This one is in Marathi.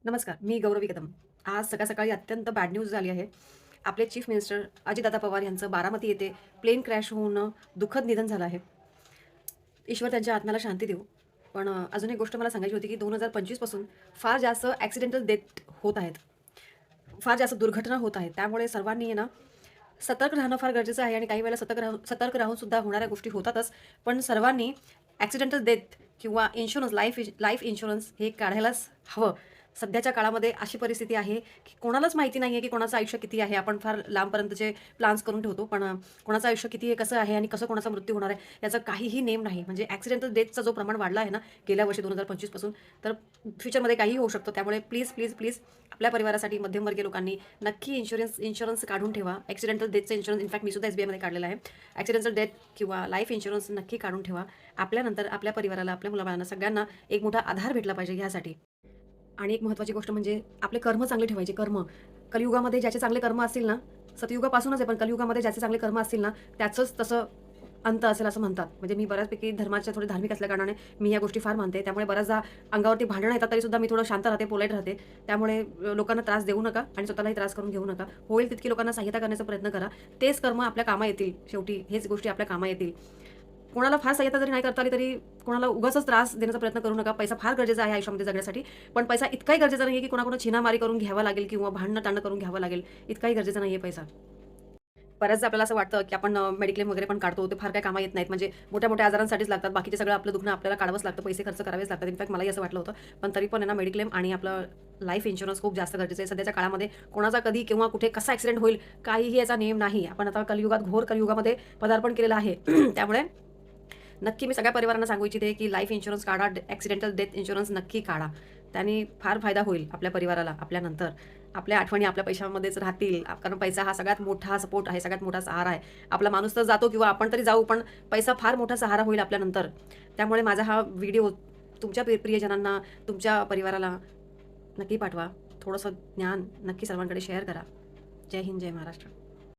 नमस्कार, मी गौरवी कदम. आज सकाळी अत्यंत बॅड न्यूज झाली आहे. आपले चीफ मिनिस्टर अजितदादा पवार यांचं बारामती येथे प्लेन क्रॅश होऊन दुःखद निधन झालं आहे. ईश्वर त्यांच्या आत्म्याला शांती देऊ. पण अजून एक गोष्ट मला सांगायची होती, की 2025 पासून फार जास्त ॲक्सिडेंटल डेथ होत आहेत. फार जास्त दुर्घटना होत आहेत. त्यामुळे सर्वांनी आहे ना, सतर्क राहणं फार गरजेचं आहे आणि काही वेळेला सतर्क राहून सुद्धा होणाऱ्या गोष्टी होतातच. पण सर्वांनी ॲक्सिडेंटल डेथ किंवा इन्शुरन्स लाईफ इन्शुरन्स हे काढायलाच हवं. सध्याच्या काळामध्ये अशी परिस्थिती आहे, की कोणालाच माहिती नाही आहे, की कोणाचं आयुष्य किती आहे. आपण फार लांबपर्यंतचे प्लॅन्स करून ठेवतो. पण कोणाचं आयुष्य किती आहे, कसं आहे आणि कसं कोणाचा मृत्यू होणार आहे, याचा काहीही नेम नाही. म्हणजे ॲक्सिडेंटल डेथचा जो प्रमाण वाढला आहे ना, गेल्या वर्षी 2025 पासून, तर फ्युचरमध्ये काहीही होऊ शकतं. त्यामुळे प्लीज आपल्या परिवारासाठी मध्यमवर्गीय लोकांनी नक्की इन्शुरन्स काढून ठेवा. ॲक्सिडेंटल डेथचं इन्शुरन्स इनफॅक्ट मी सुद्धा SBIमध्ये काढलेला आहे. ॲक्सिडेंटल डेथ किंवा लाईफ इन्शुरन्स नक्की काढून ठेवा. आपल्यानंतर आपल्या परिवाराला, आपल्या मुलाबाळांना सगळ्यांना एक मोठा आधार भेटला पाहिजे ह्यासाठी. आणि एक महत्त्वाची गोष्ट म्हणजे आपले कर्म चांगले ठेवायचे. कलियुगामध्ये ज्याचे चांगले कर्म असतील ना, सतयुगापासूनच आहे, पण कलियुगामध्ये ज्याचे चांगले कर्म असतील ना, त्याचंच तसं अंत असेल असं म्हणतात. म्हणजे मी बऱ्याचपैकी धर्माच्या थोडे धार्मिक असल्या कारणाने मी ह्या गोष्टी फार मानते. त्यामुळे बऱ्याचदा अंगावरती भांडणं येतात तरीसुद्धा मी थोडं शांत राहते, पोलाईट राहते. त्यामुळे लोकांना त्रास देऊ नका आणि स्वतःलाही त्रास करून घेऊ नका. होईल तितकी लोकांना सहायता करण्याचा प्रयत्न करा. तेच कर्म आपल्या कामा येतील. शेवटी हेच गोष्टी आपल्या कामा येतील. कोणाला फार सहायता जरी नाही करता आली तरी कोणाला उगाचच त्रास देण्याचा प्रयत्न करू नका. पैसा फार गरजेचा आहे आयुष्यामध्ये जगण्यासाठी. पण पैसा इतकाही गरजेचा नाही आहे, की कोणाकडून छिनामारी करून घ्यावा लागेल किंवा भांडणं-तांडण करून घ्यावं लागेल. इतकाही गरजेचा नाही आहे पैसा. बऱ्याचदा आपल्याला असं वाटतं, की आपण मेडिक्लेम वगैरे पण काढतो. ते फार काही कामा येत नाहीत. म्हणजे मोठ्या-मोठ्या आजारांसाठीच लागतात. बाकीचे सगळं आपलं दुखणं आपल्याला काढावंच लागतं. पैसे खर्च करावेच लागतात. इनफॅक्ट मलाही असं वाटलं होतं. पण तरी पण आहे ना, मेडिक्लेम आणि आपलं लाईफ इन्शुरन्स खूप जास्त गरजेचं आहे. सध्याच्या काळामध्ये कोणाचा कधी किंवा कुठे कसा ॲक्सिडेंट होईल, काहीही याचा नेम नाही. आपण आता घोर कलियुगामध्ये पदार्पण केलेलं आहे. त्यामुळे नक्की मी सगळ्या परिवारांना सांगू इच्छिते, की लाईफ इन्शुरन्स काढा, ॲक्सिडेंटल डेथ इन्शुरन्स नक्की काढा. त्याने फार फायदा होईल आपल्या परिवाराला, आपल्यानंतर. आपल्या आठवणी आपल्या पैशामध्येच राहतील. कारण पैसा हा सगळ्यात मोठा सपोर्ट आहे, सगळ्यात मोठा सहारा आहे. आपला माणूस तर जातो किंवा आपण तरी जाऊ, पण पैसा फार मोठा सहारा होईल आपल्यानंतर. त्यामुळे माझा हा व्हिडिओ तुमच्या प्रियजनांना, तुमच्या परिवाराला नक्की पाठवा. थोडंसं ज्ञान नक्की सर्वांकडे शेअर करा. जय हिंद, जय महाराष्ट्र.